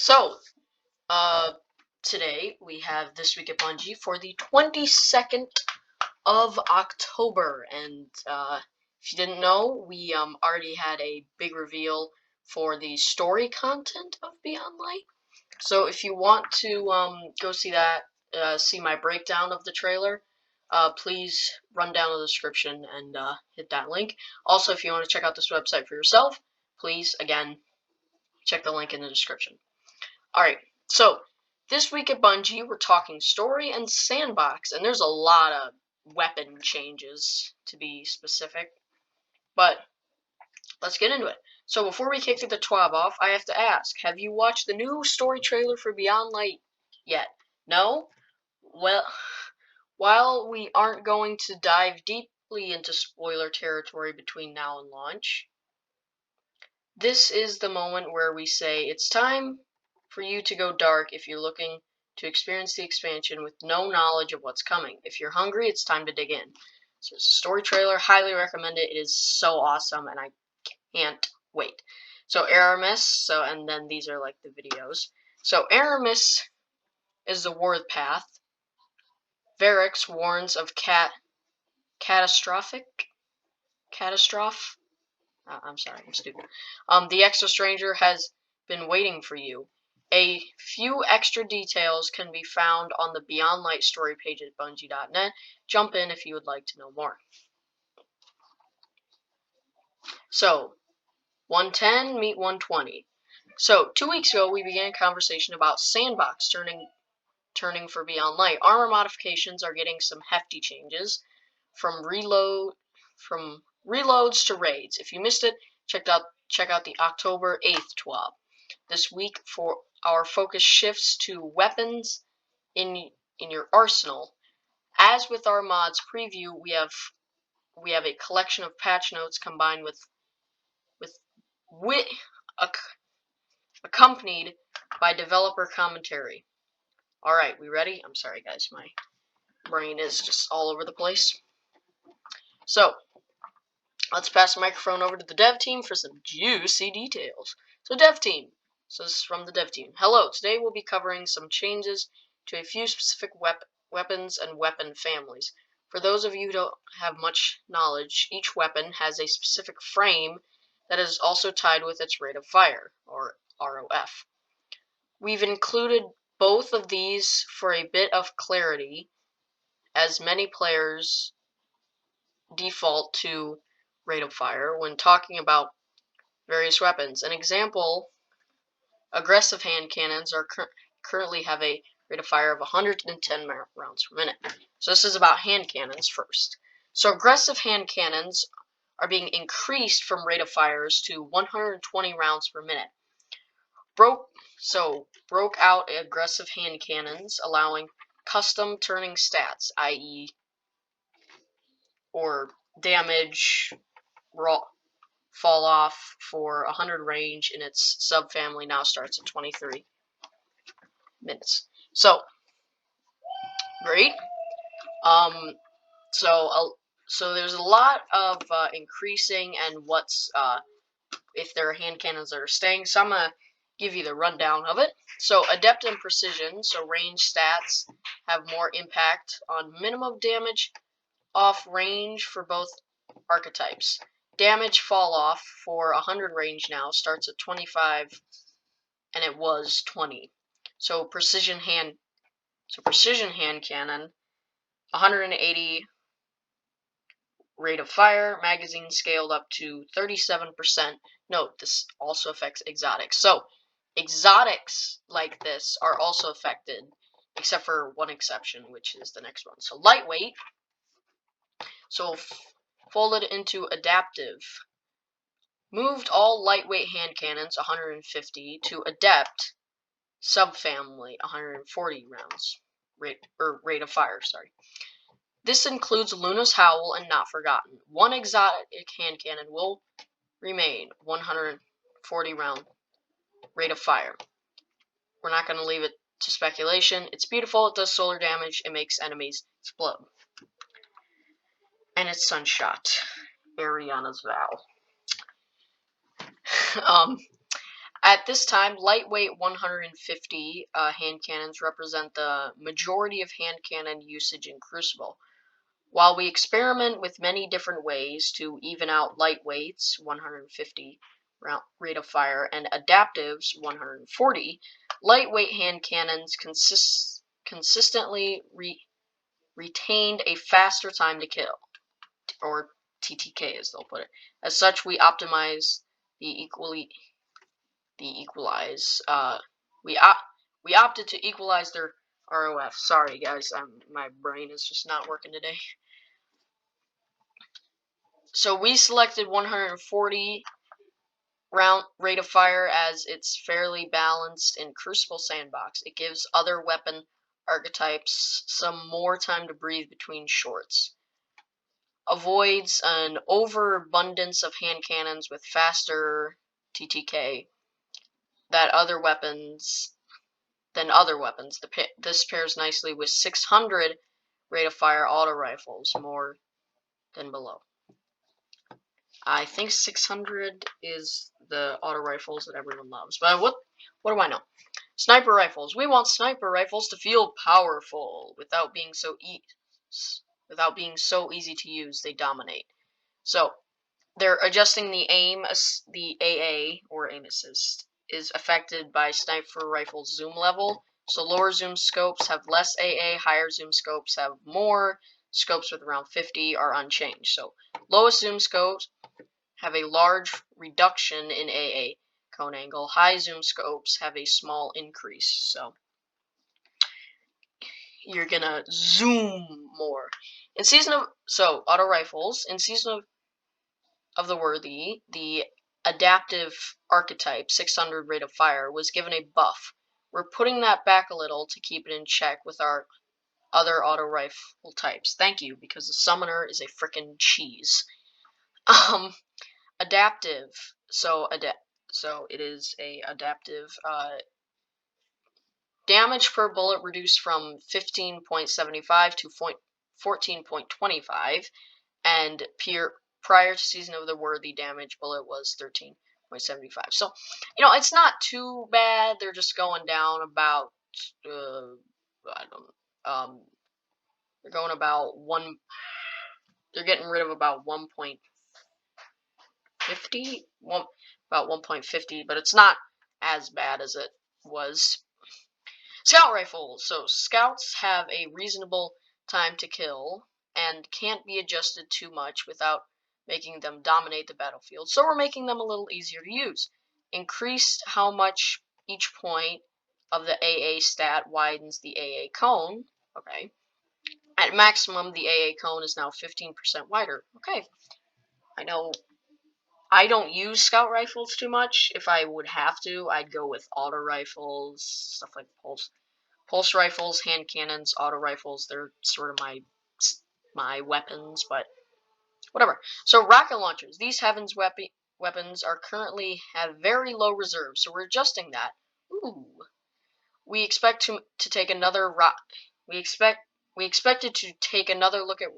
So, today we have This Week at Bungie for the 22nd of October, and if you didn't know, we already had a big reveal for the story content of Beyond Light. So if you want to go see that, see my breakdown of the trailer, please run down the description and hit that link. Also, if you want to check out this website for yourself, please, again, check the link in the description. Alright, so this week at Bungie, we're talking story and Sandbox, and there's a lot of weapon changes, to be specific. But let's get into it. So before we kick the TWAB off, I have to ask, have you watched the new story trailer for Beyond Light yet? No? Well, while we aren't going to dive deeply into spoiler territory between now and launch, this is the moment where we say it's time for you to go dark if you're looking to experience the expansion with no knowledge of what's coming. If you're hungry, it's time to dig in. So it's a story trailer, highly recommend it. It is so awesome, and I can't wait. So Aramis, and then these are like the videos. So Aramis is the warpath. Varix warns of catastrophe. I'm sorry, I'm stupid. The extra stranger has been waiting for you. A few extra details can be found on the Beyond Light story page at Bungie.net. Jump in if you would like to know more. So, 110 meet 120. So, 2 weeks ago we began a conversation about Sandbox turning for Beyond Light. Armor modifications are getting some hefty changes, from reloads to raids. If you missed it, check out the October 8th TWAB. This week, for our focus shifts to weapons in your arsenal. As with our mods preview, we have a collection of patch notes combined with accompanied by developer commentary. All right, we ready? I'm sorry, guys, my brain is just all over the place. So, let's pass the microphone over to the dev team for some juicy details. So, dev team. So this is from the dev team. Hello, today we'll be covering some changes to a few specific weapons and weapon families. For those of you who don't have much knowledge, each weapon has a specific frame that is also tied with its rate of fire, or ROF. We've included both of these for a bit of clarity, as many players default to rate of fire when talking about various weapons. An example, aggressive hand cannons are currently have a rate of fire of 110 rounds per minute. So this is about hand cannons first. So aggressive hand cannons are being increased from rate of fires to 120 rounds per minute. Broke out aggressive hand cannons, allowing custom turning stats, i.e. or damage, fall off for 100 range in its subfamily now starts at 23 minutes. So, great. So there's a lot of increasing and what's if there are hand cannons that are staying. So I'm gonna give you the rundown of it. So Adept and Precision, so range stats have more impact on minimum damage off range for both archetypes. Damage fall off for 100 range now starts at 25, and it was 20. So precision hand cannon, 180 rate of fire, magazine scaled up to 37%. Note, this also affects exotics. So exotics like this are also affected, except for one exception, which is the next one. So lightweight, so folded into adaptive. Moved all lightweight hand cannons, 150, to Adept subfamily, 140 rounds rate of fire. Sorry. This includes Luna's Howl and Not Forgotten. One exotic hand cannon will remain 140 round rate of fire. We're not going to leave it to speculation. It's beautiful. It does solar damage. It makes enemies explode. And it's Sunshot, Ariana's Vow. At this time, lightweight 150 hand cannons represent the majority of hand cannon usage in Crucible. While we experiment with many different ways to even out lightweights 150 rate of fire and adaptives 140, lightweight hand cannons consistently retained a faster time to kill, or TTK as they'll put it. As such, we optimize the we opted to equalize their ROF. Sorry guys, my brain is just not working today. So we selected 140 round rate of fire as it's fairly balanced in Crucible Sandbox. It gives other weapon archetypes some more time to breathe between shots. Avoids an overabundance of hand cannons with faster TTK than other weapons. This pairs nicely with 600 rate of fire auto rifles, more than below. I think 600 is the auto rifles that everyone loves. But what do I know? Sniper rifles. We want sniper rifles to feel powerful without being so easy to use. They dominate. So they're adjusting the aim. The AA, or aim assist, is affected by sniper rifle zoom level. So lower zoom scopes have less AA, higher zoom scopes have more. Scopes with around 50 are unchanged. So lowest zoom scopes have a large reduction in AA cone angle. High zoom scopes have a small increase. So you're gonna zoom more. In auto rifles, in Season of the Worthy, the adaptive archetype 600 rate of fire was given a buff. We're putting that back a little to keep it in check with our other auto rifle types. Thank you, because the summoner is a frickin' cheese. Adaptive. So it is a adaptive. Damage per bullet reduced from 15.75 to 14.25, and prior to Season of the Worthy, damage bullet was 13.75. So, it's not too bad. They're just going down about, they're going about they're getting rid of about 1.50, about 1.50, but it's not as bad as it was. Scout rifles. So scouts have a reasonable time to kill and can't be adjusted too much without making them dominate the battlefield. So we're making them a little easier to use. Increased how much each point of the AA stat widens the AA cone. Okay. At maximum, the AA cone is now 15% wider. Okay. I know I don't use scout rifles too much. If I would have to, I'd go with auto rifles, stuff like pulse rifles, hand cannons, auto rifles. They're sort of my weapons, but whatever. So rocket launchers. These heavens weapons are currently have very low reserves, so we're adjusting that. Ooh. We expect to take another we expected to take another look at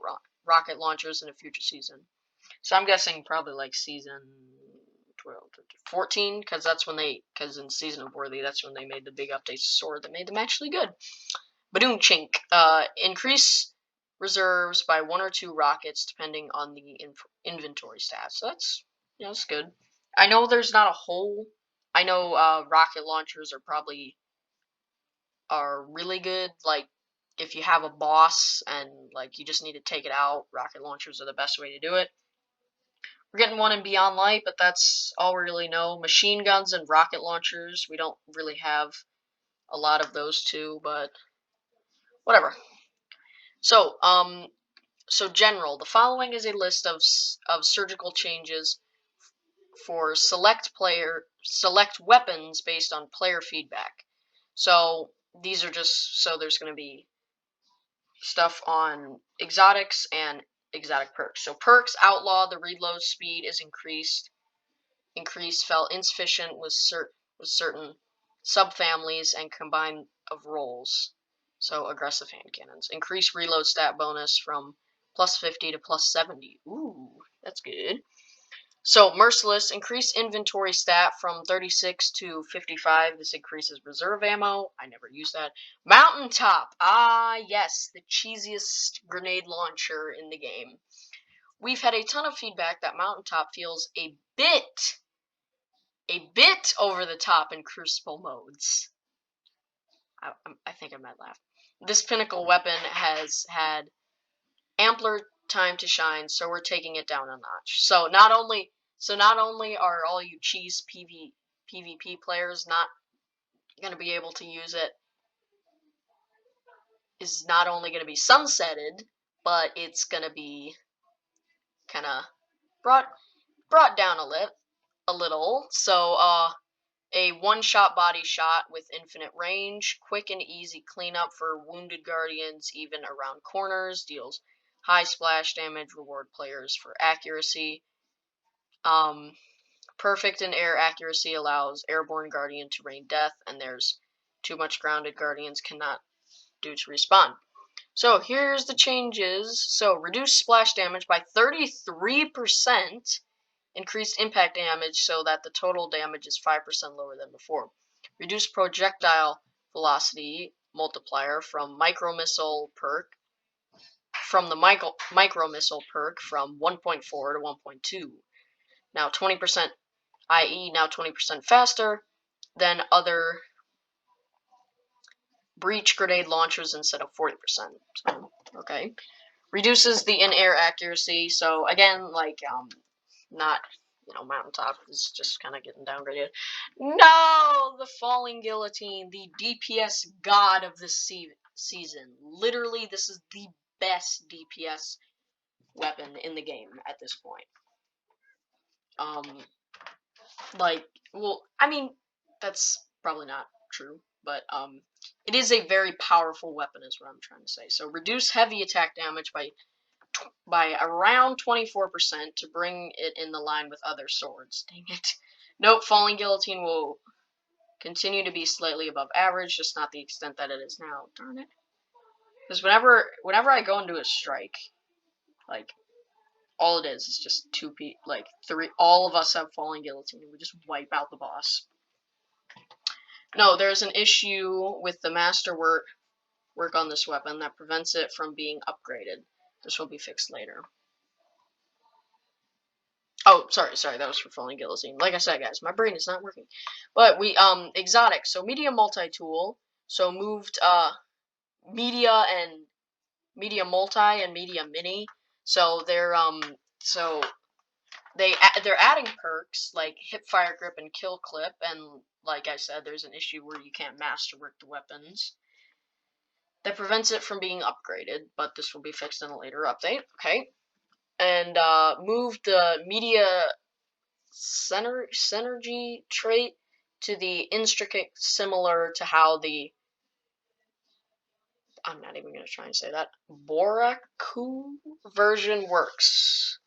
rocket launchers in a future season. So I'm guessing probably like season 12, 14, because in Season of Worthy, that's when they made the big updates to Sword that made them actually good. Badoom chink. Increase reserves by 1 or 2 rockets depending on the inventory stats. So that's good. I know there's not a whole. I know rocket launchers are really good. Like if you have a boss and like you just need to take it out, rocket launchers are the best way to do it. We're getting one in Beyond Light, but that's all we really know. Machine guns and rocket launchers. We don't really have a lot of those two, but whatever. So, general. The following is a list of surgical changes for select weapons based on player feedback. So these are just there's going to be stuff on exotics and exotic perks. So perks: outlaw, the reload speed is increased. Felt insufficient with certain subfamilies and combined of roles. So aggressive hand cannons. Increase reload stat bonus from +50 to +70. Ooh, that's good. So, Merciless, increase inventory stat from 36 to 55. This increases reserve ammo. I never use that. Mountaintop. Ah, yes, the cheesiest grenade launcher in the game. We've had a ton of feedback that Mountaintop feels a bit over the top in Crucible modes. I think I might laugh. This pinnacle weapon has had ampler time to shine, so we're taking it down a notch. So not only are all you cheese PvP players not going to be able to use it, is not only going to be sunsetted, but it's going to be kind of brought down a little. So a one-shot body shot with infinite range, quick and easy cleanup for wounded guardians even around corners, deals high splash damage, reward players for accuracy. Perfect in air accuracy allows airborne guardian to rain death, and there's too much grounded guardians cannot do to respawn. So here's the changes. So reduce splash damage by 33%, increased impact damage so that the total damage is 5% lower than before. Reduce projectile velocity multiplier from micro missile perk from the micro missile perk from 1.4 to 1.2. Now 20%, i.e. now 20% faster than other breach grenade launchers instead of 40%. So, okay. Reduces the in-air accuracy. So again, like not, Mountaintop is just kind of getting downgraded. No, the Falling Guillotine, the DPS god of this season. Literally, this is the best DPS weapon in the game at this point. Well, I mean, that's probably not true, but it is a very powerful weapon, is what I'm trying to say. So reduce heavy attack damage by around 24% to bring it in the line with other swords. Dang it. Note, Falling Guillotine will continue to be slightly above average, just not the extent that it is now. Darn it. Because whenever I go into a strike, like, all it is just three. All of us have Falling Guillotine, and we just wipe out the boss. No, there's an issue with the masterwork on this weapon that prevents it from being upgraded. This will be fixed later. Oh, sorry, that was for Falling Guillotine. Like I said, guys, my brain is not working. But we, exotic, so media multi-tool, so moved, media and media multi and media mini, so they're adding perks like hip fire grip and kill clip, and like I said, there's an issue where you can't masterwork the weapons. That prevents it from being upgraded, but this will be fixed in a later update, okay? And move the media synergy trait to the intricate, similar to how the, I'm not even going to try and say that, Boraku version works.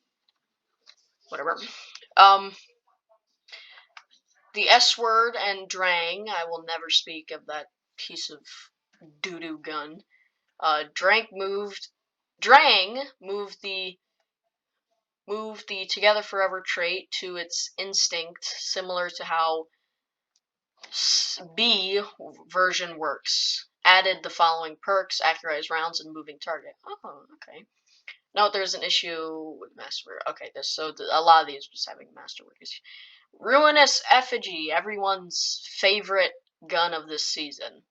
Whatever. The S word and Drang, I will never speak of that piece of doo-doo gun. Drang moved the Together Forever trait to its instinct, similar to how B version works. Added the following perks: accurate rounds and moving target. Oh, okay. Note there's an issue with masterwork. Okay, a lot of these just having masterwork issue. Ruinous Effigy, everyone's favorite gun of this season.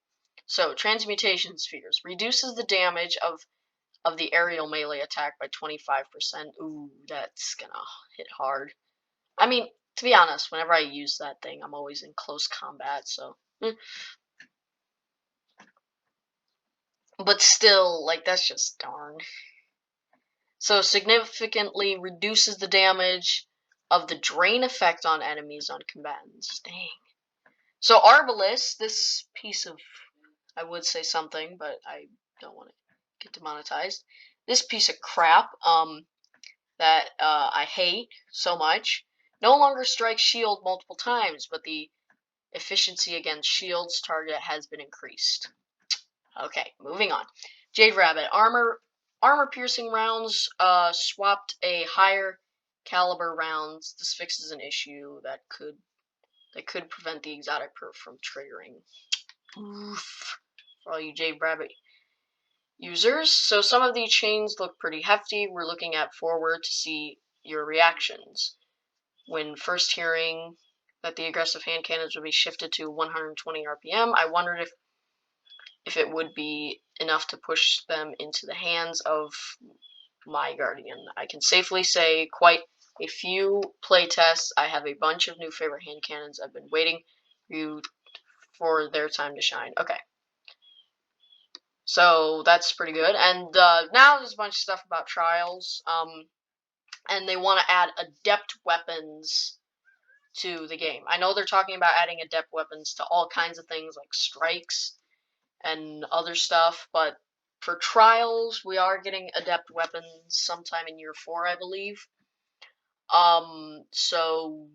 So transmutation spheres reduces the damage of the aerial melee attack by 25%. Ooh, that's gonna hit hard. I mean, to be honest, whenever I use that thing, I'm always in close combat, so. But still, like, that's just darn. So, significantly reduces the damage of the drain effect on enemies on combatants. Dang. So, Arbalest, this piece of, I would say something, but I don't want to get demonetized. This piece of crap, that I hate so much, no longer strikes shield multiple times, but the efficiency against shields target has been increased. Okay, moving on. Jade Rabbit, armor piercing rounds swapped a higher caliber rounds. This fixes an issue that could prevent the exotic perf from triggering. Oof. For all you Jade Rabbit users. So some of these chains look pretty hefty. We're looking at forward to see your reactions. When first hearing that the aggressive hand cannons would be shifted to 120 RPM, I wondered if it would be enough to push them into the hands of my guardian. I can safely say quite a few playtests. I have a bunch of new favorite hand cannons. I've been waiting for their time to shine. Okay. So that's pretty good. And now there's a bunch of stuff about trials. And they want to add adept weapons to the game. I know they're talking about adding adept weapons to all kinds of things like strikes and other stuff, but for trials, we are getting adept weapons sometime in year 4, I believe. So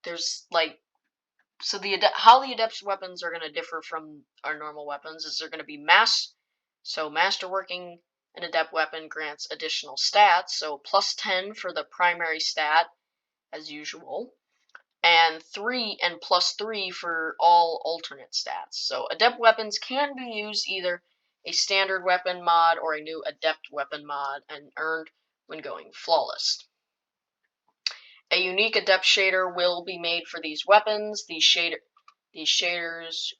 there's like, so how the adept weapons are going to differ from our normal weapons is they're going to be masterworking an adept weapon grants additional stats, so plus 10 for the primary stat as usual, and plus 3 for all alternate stats. So adept weapons can be used either a standard weapon mod or a new adept weapon mod and earned when going flawless. A unique adept shader will be made for these weapons. These shaders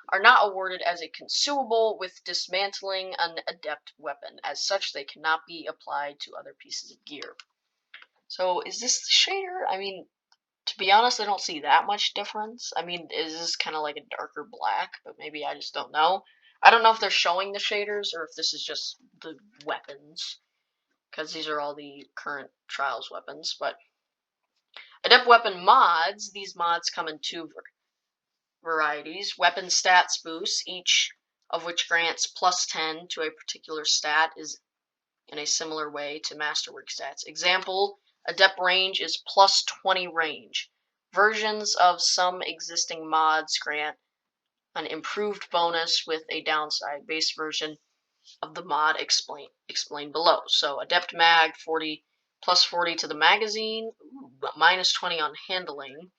are not awarded as a consumable with dismantling an adept weapon. As such, they cannot be applied to other pieces of gear. So, is this the shader? I mean, to be honest, I don't see that much difference. I mean, is this kind of like a darker black? But maybe I just don't know. I don't know if they're showing the shaders or if this is just the weapons, because these are all the current Trials weapons. But adept weapon mods, these mods come in 2 varieties. Weapon stats boosts, each of which grants plus 10 to a particular stat, is in a similar way to masterwork stats. Example, adept range is plus 20 range. Versions of some existing mods grant an improved bonus with a downside. Base version of the mod explained below. So adept mag 40 plus 40 to the magazine, minus 20 on handling.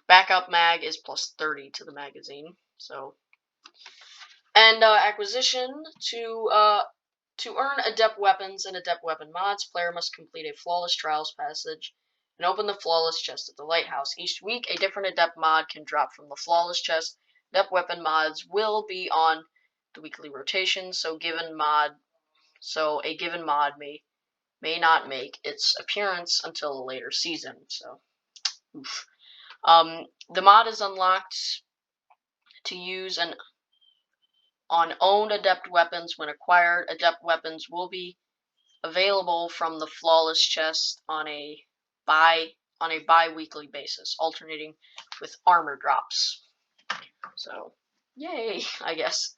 Backup mag is plus 30 to the magazine. So, and acquisition to earn adept weapons and adept weapon mods, player must complete a flawless trials passage and open the flawless chest at the lighthouse. Each week, a different adept mod can drop from the flawless chest. Adept weapon mods will be on the weekly rotation, so a given mod may not make its appearance until a later season. So, oof. The mod is unlocked to use on owned adept weapons when acquired. Adept weapons will be available from the flawless chest on a bi-weekly basis, alternating with armor drops. So, yay, I guess.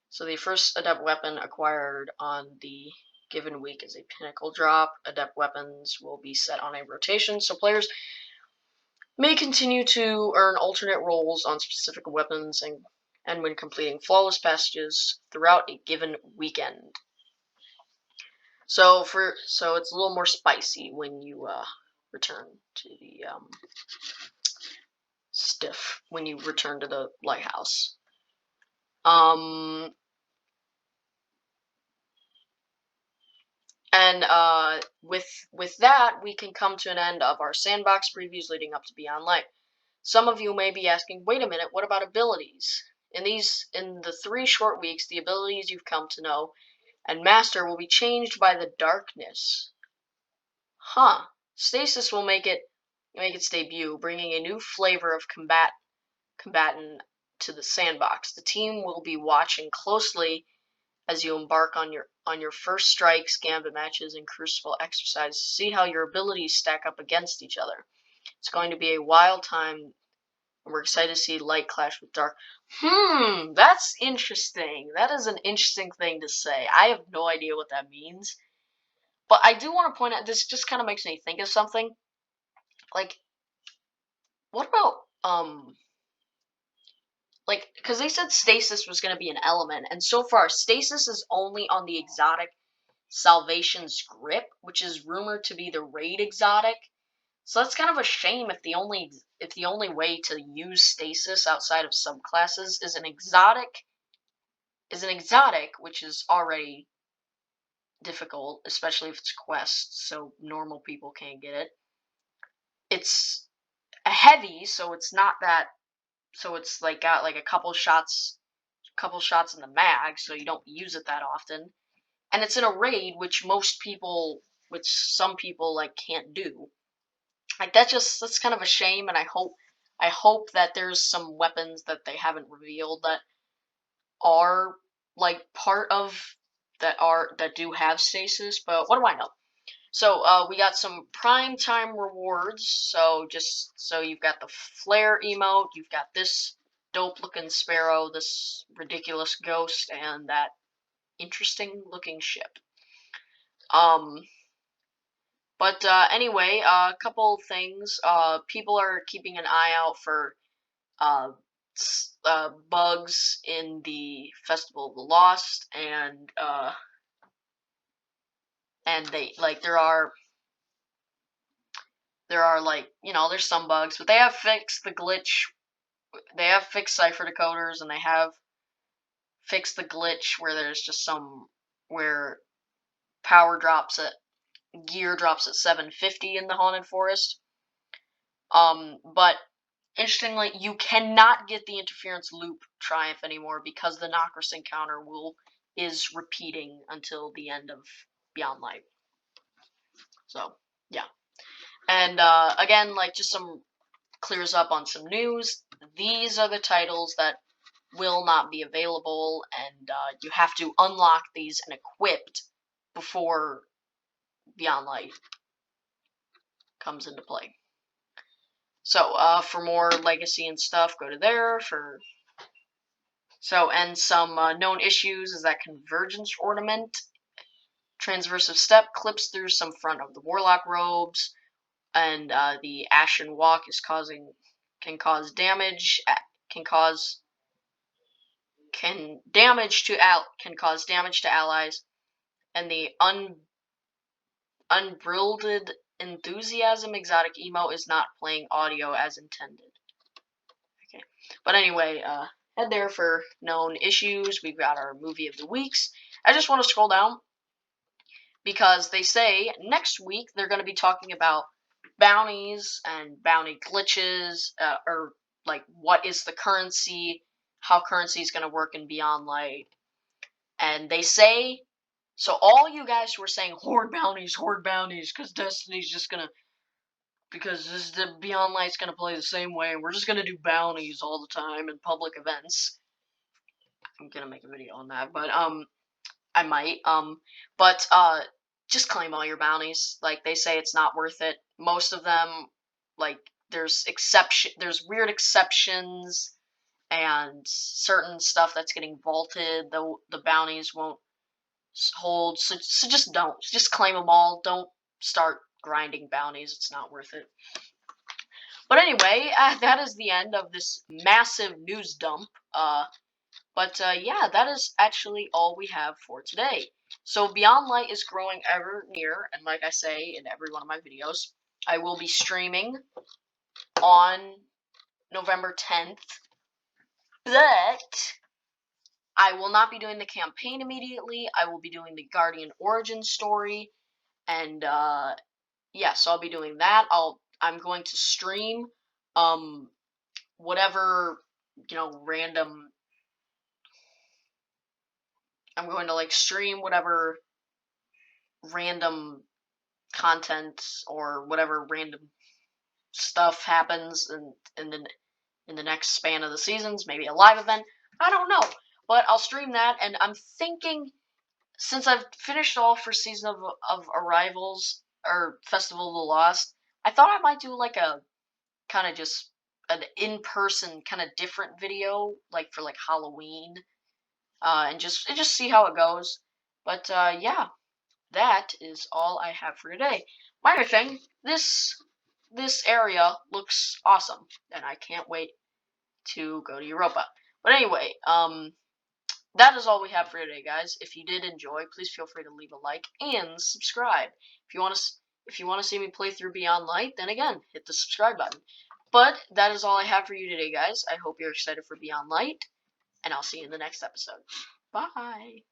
So the first adept weapon acquired on the given week is a pinnacle drop. Adept weapons will be set on a rotation, so players may continue to earn alternate rolls on specific weapons and when completing flawless passages throughout a given weekend. So it's a little more spicy when you return to the when you return to the lighthouse. And with that, we can come to an end of our Sandbox previews leading up to Beyond Light. Some of you may be asking, wait a minute, what about abilities? In the 3 short weeks, the abilities you've come to know and master will be changed by the darkness. Huh. Stasis will make its debut, bringing a new flavor of combatant to the Sandbox. The team will be watching closely as you embark on your first strikes, gambit matches, and crucible exercises to see how your abilities stack up against each other. It's going to be a wild time, and we're excited to see light clash with dark. That's interesting. That is an interesting thing to say. I have no idea what that means. But I do want to point out, this just kind of makes me think of something. Like, what about, like, because they said stasis was going to be an element, and so far stasis is only on the exotic Salvation's Grip, which is rumored to be the raid exotic. So that's kind of a shame if the only way to use stasis outside of subclasses is an exotic, which is already difficult, especially if it's quest, so normal people can't get it. It's a heavy, so it's not that, so it's like got like a couple shots in the mag, so you don't use it that often. And it's in a raid, which some people like can't do. Like that's kind of a shame, and I hope that there's some weapons that they haven't revealed that are like part of that do have stasis, but what do I know? So we got some prime time rewards. So you've got the flare emote, you've got this dope looking sparrow, this ridiculous ghost, and that interesting looking ship. But anyway, a couple things. People are keeping an eye out for bugs in the Festival of the Lost, and they like there are like, you know, there's some bugs, but they have fixed the glitch. They have fixed cipher decoders, and they have fixed the glitch where there's just where gear drops at 750 in the Haunted Forest. But interestingly, you cannot get the interference loop triumph anymore because the Nocris encounter is repeating until the end of Beyond Light. So yeah, and again, like just some clears up on some news. These are the titles that will not be available, and you have to unlock these and equipped before Beyond Light comes into play. So for more legacy and stuff, go to there. And some known issues is that Convergence Ornament, Transversive Step clips through some front of the Warlock robes, and the Ashen Walk can cause damage to allies, and the Unbridled Enthusiasm exotic emo is not playing audio as intended. Okay, but anyway, head there for known issues. We've got our movie of the weeks. I just want to scroll down because they say next week they're going to be talking about bounties and bounty glitches, or like what is the currency, how currency is going to work in Beyond Light. And they say, so all you guys who are saying horde bounties, because Destiny's just going to, because the Beyond Light's going to play the same way, and we're just going to do bounties all the time in public events. I'm going to make a video on that, but I might. But just claim all your bounties. Like, they say it's not worth it. Most of them, like, there's weird exceptions, and certain stuff that's getting vaulted, the bounties won't hold. So just don't. Just claim them all. Don't start grinding bounties. It's not worth it. But anyway, that is the end of this massive news dump. But yeah, that is actually all we have for today. So Beyond Light is growing ever near, and like I say in every one of my videos, I will be streaming on November 10th, but I will not be doing the campaign immediately. I will be doing the Guardian origin story, and yeah, so I'll be doing that. I'm going to stream whatever, you know, random. I'm going to like stream whatever random content or whatever random stuff happens in the next span of the seasons, maybe a live event. I don't know, but I'll stream that, and I'm thinking, since I've finished all for Season of Arrivals or Festival of the Lost, I thought I might do like a kind of just an in-person kind of different video, like for like Halloween, and just see how it goes. But yeah, that is all I have for today. Minor thing, this area looks awesome, and I can't wait to go to Europa. But anyway, that is all we have for today, guys. If you did enjoy, please feel free to leave a like and subscribe. If you want to see me play through Beyond Light, then again, hit the subscribe button. But that is all I have for you today, guys. I hope you're excited for Beyond Light, and I'll see you in the next episode. Bye.